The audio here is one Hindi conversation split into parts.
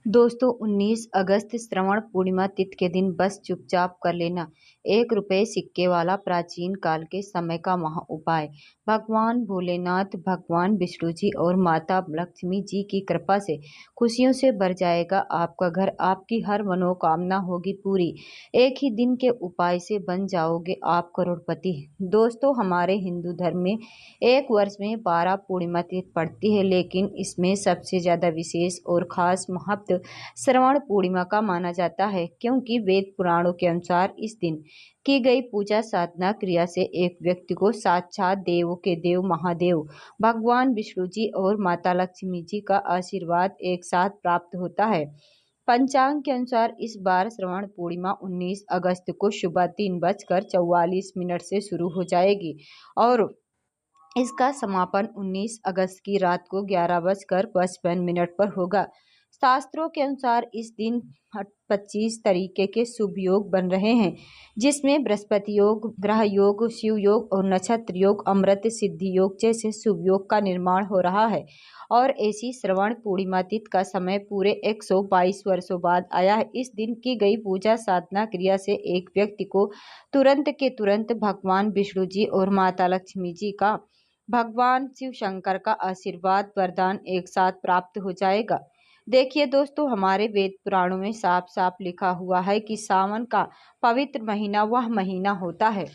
दोस्तों 19 अगस्त श्रवण पूर्णिमा तिथि के दिन बस चुपचाप कर लेना 1 रुपए सिक्के वाला प्राचीन काल के समय का महा उपाय। भगवान भोलेनाथ, भगवान विष्णु जी और माता लक्ष्मी जी की कृपा से खुशियों से भर जाएगा आपका घर। आपकी हर मनोकामना होगी पूरी। एक ही दिन के उपाय से बन जाओगे आप करोड़पति। दोस्तों हमारे हिंदू धर्म में एक वर्ष में 12 पूर्णिमा तिथि पड़ती है, लेकिन इसमें सबसे ज्यादा विशेष और खास महत्व श्रवण पूर्णिमा का माना जाता है, क्योंकि वेद पुराणों के अनुसार इस दिन की गई पूजा साधना क्रिया से एक व्यक्ति को साक्षात देवों के देव महादेव भगवान विष्णु जी और माता लक्ष्मी जी का आशीर्वाद एक साथ प्राप्त होता है। पंचांग के अनुसार इस बार श्रवण पूर्णिमा 19 अगस्त को सुबह 3:44 से शुरू हो जाएगी और इसका समापन 19 अगस्त की रात को 11:55 पर होगा। शास्त्रों के अनुसार इस दिन 25 तरीके के शुभ योग बन रहे हैं, जिसमें बृहस्पति योग, ग्रह योग, शिव योग और नक्षत्र योग, अमृत सिद्धि योग जैसे शुभ योग का निर्माण हो रहा है। और ऐसी श्रवण पूर्णिमा तिथि का समय पूरे 122 वर्षों बाद आया है। इस दिन की गई पूजा साधना क्रिया से एक व्यक्ति को तुरंत के तुरंत भगवान विष्णु जी और माता लक्ष्मी जी का, भगवान शिव शंकर का आशीर्वाद वरदान एक साथ प्राप्त हो जाएगा। देखिए दोस्तों, हमारे वेद पुराणों में साफ साफ लिखा हुआ है कि सावन का पवित्र महीना वह महीना होता है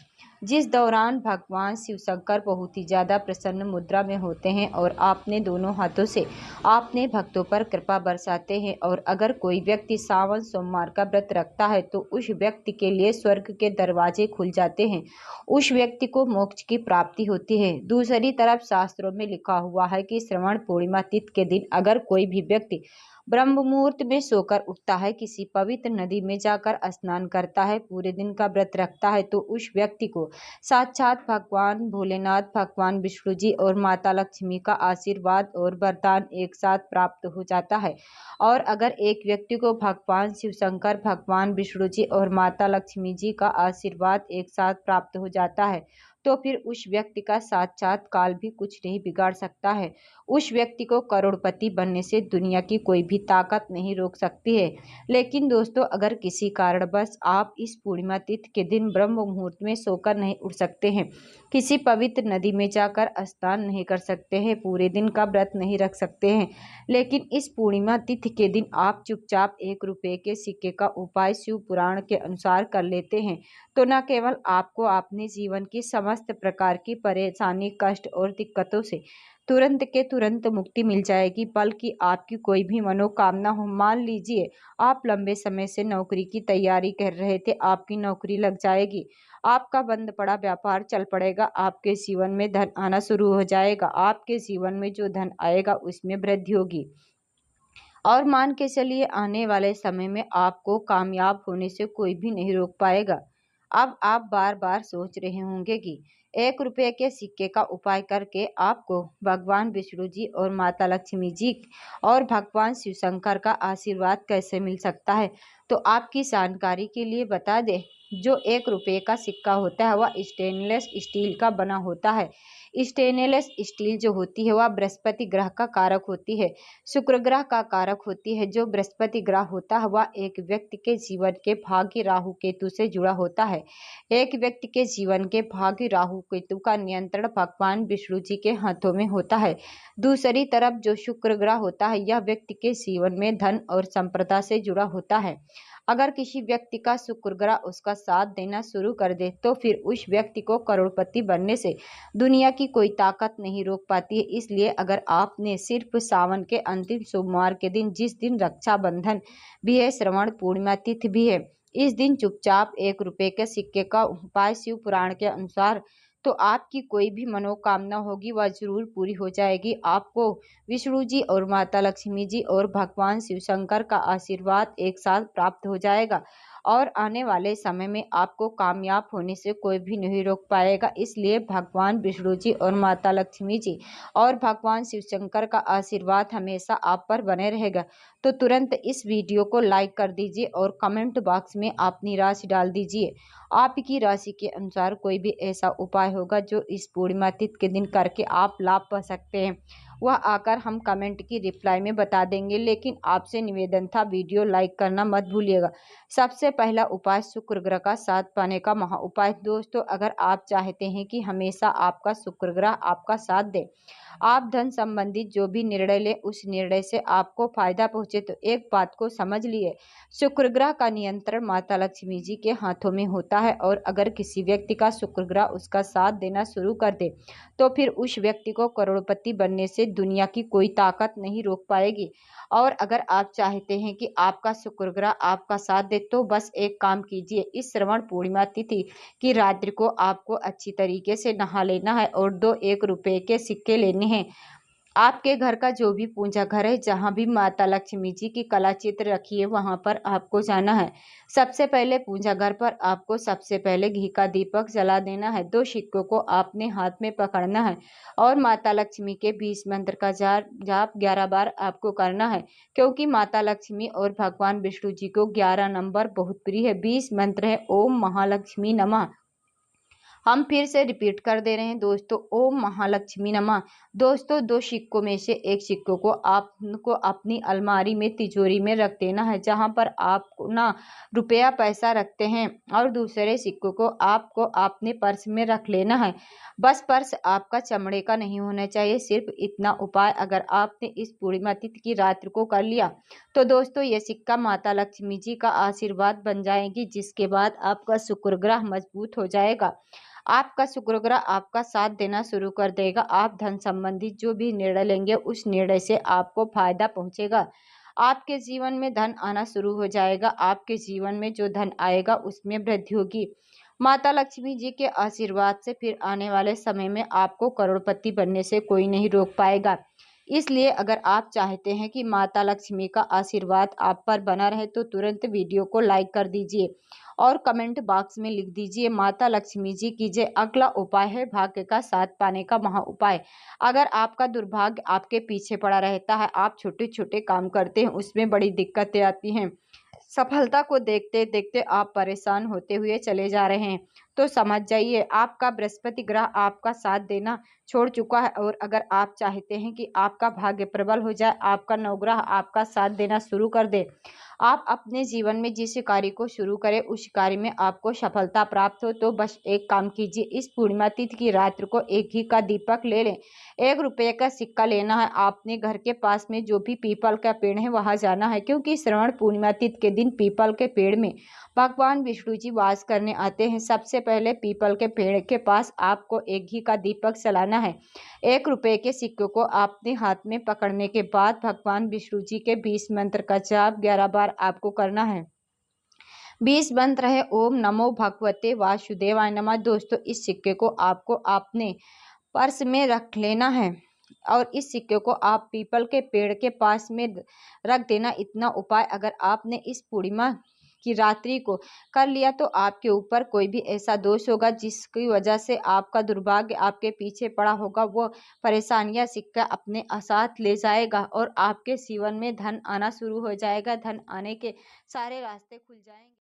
जिस दौरान भगवान शिव शंकर बहुत ही ज्यादा प्रसन्न मुद्रा में होते हैं और अपने दोनों हाथों से अपने भक्तों पर कृपा बरसाते हैं। और अगर कोई व्यक्ति सावन सोमवार का व्रत रखता है तो उस व्यक्ति के लिए स्वर्ग के दरवाजे खुल जाते हैं, उस व्यक्ति को मोक्ष की प्राप्ति होती है। दूसरी तरफ शास्त्रों में लिखा हुआ है कि श्रवण पूर्णिमा तिथि के दिन अगर कोई भी व्यक्ति ब्रह्म मुहूर्त में सोकर उठता है, किसी पवित्र नदी में जाकर स्नान करता है, पूरे दिन का व्रत रखता है, तो उस व्यक्ति को साक्षात भगवान भोलेनाथ, भगवान विष्णु जी और माता लक्ष्मी का आशीर्वाद और वरदान एक साथ प्राप्त हो जाता है। और अगर एक व्यक्ति को भगवान शिव शंकर, भगवान विष्णु जी और माता लक्ष्मी जी का आशीर्वाद एक साथ प्राप्त हो जाता है, तो फिर उस व्यक्ति का साक्षात काल भी कुछ नहीं बिगाड़ सकता है। उस व्यक्ति को करोड़पति बनने से दुनिया की कोई भी ताकत नहीं रोक सकती है। लेकिन दोस्तों, अगर किसी कारणवश आप इस पूर्णिमा तिथि के दिन ब्रह्म मुहूर्त में सोकर नहीं उठ सकते हैं, किसी पवित्र नदी में जाकर स्नान नहीं कर सकते हैं, पूरे दिन का व्रत नहीं रख सकते हैं, लेकिन इस पूर्णिमा तिथि के दिन आप चुपचाप 1 रुपए के सिक्के का उपाय शिव पुराण के अनुसार कर लेते हैं, तो न केवल आपको अपने जीवन की समस्त प्रकार की परेशानी, कष्ट और दिक्कतों से तुरंत के तुरंत मुक्ति मिल जाएगी, बल्कि आपकी कोई भी मनोकामना हो, मान लीजिए आप लंबे समय से नौकरी की तैयारी कर रहे थे, आपकी नौकरी लग जाएगी, आपका बंद पड़ा व्यापार चल पड़ेगा, आपके जीवन में धन आना शुरू हो जाएगा, आपके जीवन में जो धन आएगा उसमें वृद्धि होगी। और मान के चलिए आने वाले समय में आपको कामयाब होने से कोई भी नहीं रोक पाएगा। अब आप बार बार सोच रहे होंगे कि 1 रुपए के सिक्के का उपाय करके आपको भगवान विष्णु जी और माता लक्ष्मी जी और भगवान शिव शंकर का आशीर्वाद कैसे मिल सकता है। तो आपकी जानकारी के लिए बता दें, जो 1 रुपए का सिक्का होता है वह स्टेनलेस स्टील का बना होता है। स्टेनलेस स्टील जो होती है वह बृहस्पति ग्रह का कारक होती है, शुक्र ग्रह का कारक होती है। जो बृहस्पति ग्रह होता है वह एक व्यक्ति के जीवन के भाग्य राहु केतु से जुड़ा होता है। एक व्यक्ति के जीवन के भाग्य राहु केतु का नियंत्रण भगवान विष्णु जी के हाथों में होता है। दूसरी तरफ जो शुक्र ग्रह होता है यह व्यक्ति के जीवन में धन और संपदा से जुड़ा होता है। अगर किसी व्यक्ति का शुक्र ग्रह उसका साथ देना शुरू कर दे तो फिर उस व्यक्ति को करोड़पति बनने से दुनिया की कोई ताकत नहीं रोक पाती है। इसलिए अगर आपने सिर्फ सावन के अंतिम सोमवार के दिन, जिस दिन रक्षाबंधन भी है, श्रवण पूर्णिमा तिथि भी है, इस दिन चुपचाप 1 रुपए के सिक्के का उपाय शिव पुराण के अनुसार, तो आपकी कोई भी मनोकामना होगी वह जरूर पूरी हो जाएगी। आपको विष्णु जी और माता लक्ष्मी जी और भगवान शिव शंकर का आशीर्वाद एक साथ प्राप्त हो जाएगा और आने वाले समय में आपको कामयाब होने से कोई भी नहीं रोक पाएगा। इसलिए भगवान विष्णु जी और माता लक्ष्मी जी और भगवान शिव शंकर का आशीर्वाद हमेशा आप पर बने रहेगा। तो तुरंत इस वीडियो को लाइक कर दीजिए और कमेंट बॉक्स में अपनी राशि डाल दीजिए। आपकी राशि के अनुसार कोई भी ऐसा उपाय होगा जो इस पूर्णिमा तिथि के दिन करके आप लाभ पा सकते हैं, वह आकर हम कमेंट की रिप्लाई में बता देंगे। लेकिन आपसे निवेदन था, वीडियो लाइक करना मत भूलिएगा। सबसे पहला उपाय, शुक्र ग्रह का साथ पाने का महा उपाय। दोस्तों, अगर आप चाहते हैं कि हमेशा आपका शुक्र ग्रह आपका साथ दे, आप धन संबंधित जो भी निर्णय लें उस निर्णय से आपको फायदा पहुंचे, तो एक बात को समझ लिए, शुक्र ग्रह का नियंत्रण माता लक्ष्मी जी के हाथों में होता है। और अगर किसी व्यक्ति का शुक्र ग्रह उसका साथ देना शुरू कर दे, तो फिर उस व्यक्ति को करोड़पति बनने से दुनिया की कोई ताकत नहीं रोक पाएगी। और अगर आप चाहते हैं कि आपका शुक्र ग्रह आपका साथ दे, तो बस एक काम कीजिए, इस श्रवण पूर्णिमा तिथि की रात्रि को आपको अच्छी तरीके से नहा लेना है और 2 1 रुपए के सिक्के लेने हैं। आपके घर का जो भी पूजा घर है, जहाँ भी माता लक्ष्मी जी की कला चित्र रखी है, वहाँ पर आपको जाना है। सबसे पहले पूजा घर पर आपको सबसे पहले घी का दीपक जला देना है। 2 सिक्कों को आपने हाथ में पकड़ना है और माता लक्ष्मी के 20 मंत्र का जाप 11 बार आपको करना है, क्योंकि माता लक्ष्मी और भगवान विष्णु जी को 11 नंबर बहुत प्रिय है। 20 मंत्र है, ओम महालक्ष्मी नमः। हम फिर से रिपीट कर दे रहे हैं दोस्तों, ओम महालक्ष्मी नमः। दोस्तों, 2 सिक्कों में से एक सिक्कों को आपको अपनी अलमारी में, तिजोरी में रख देना है, जहां पर आप ना रुपया पैसा रखते हैं, और दूसरे सिक्कों को आपको अपने पर्स में रख लेना है। बस पर्स आपका चमड़े का नहीं होना चाहिए। सिर्फ इतना उपाय अगर आपने इस पूर्णिमा तिथि की रात्रि को कर लिया, तो दोस्तों ये सिक्का माता लक्ष्मी जी का आशीर्वाद बन जाएगी, जिसके बाद आपका शुक्र ग्रह मजबूत हो जाएगा। आपका शुक्र ग्रह आपका साथ देना शुरू कर देगा। आप धन संबंधित जो भी निर्णय लेंगे उस निर्णय से आपको फायदा पहुंचेगा। आपके जीवन में धन आना शुरू हो जाएगा। आपके जीवन में जो धन आएगा उसमें वृद्धि होगी। माता लक्ष्मी जी के आशीर्वाद से फिर आने वाले समय में आपको करोड़पति बनने से कोई नहीं रोक पाएगा। इसलिए अगर आप चाहते हैं कि माता लक्ष्मी का आशीर्वाद आप पर बना रहे, तो तुरंत वीडियो को लाइक कर दीजिए और कमेंट बॉक्स में लिख दीजिए, माता लक्ष्मी जी की जय। अगला उपाय है भाग्य का साथ पाने का महा उपाय। अगर आपका दुर्भाग्य आपके पीछे पड़ा रहता है, आप छोटे छोटे काम करते हैं, उसमें बड़ी दिक्कतें आती हैं, सफलता को देखते देखते आप परेशान होते हुए चले जा रहे हैं, तो समझ जाइए आपका बृहस्पति ग्रह आपका साथ देना छोड़ चुका है। और अगर आप चाहते हैं कि आपका भाग्य प्रबल हो जाए, आपका नवग्रह आपका साथ देना शुरू कर दे, आप अपने जीवन में जिस कार्य को शुरू करें उस कार्य में आपको सफलता प्राप्त हो, तो बस एक काम कीजिए, इस पूर्णिमा तिथि की रात्रि को एक घी का दीपक ले लें, 1 रुपये का सिक्का लेना है। आपने घर के पास में जो भी पीपल का पेड़ है वहां जाना है, क्योंकि श्रवण पूर्णिमा तिथि के दिन पीपल के पेड़ में भगवान विष्णु जी वास करने आते हैं। सबसे पहले पीपल के पेड़ के पास आपको एक घी का दीपक जलाना है। 1 रुपये के सिक्के को आपने हाथ में पकड़ने के बाद भगवान विष्णु जी के 20 मंत्र का जाप 11 बार आपको करना है। 20 मंत्र है, ओम नमो भगवते वासुदेवाय नमः। दोस्तों, इस सिक्के को आपको अपने पर्स में रख लेना है और इस सिक्के को आप पीपल के पेड़ के पास में रख देना। इतना उपाय अगर आपने इस पूर्णिमा की रात्रि को कर लिया, तो आपके ऊपर कोई भी ऐसा दोष होगा जिसकी वजह से आपका दुर्भाग्य आपके पीछे पड़ा होगा, वो परेशानियां सिक्का अपने साथ ले जाएगा और आपके जीवन में धन आना शुरू हो जाएगा। धन आने के सारे रास्ते खुल जाएंगे।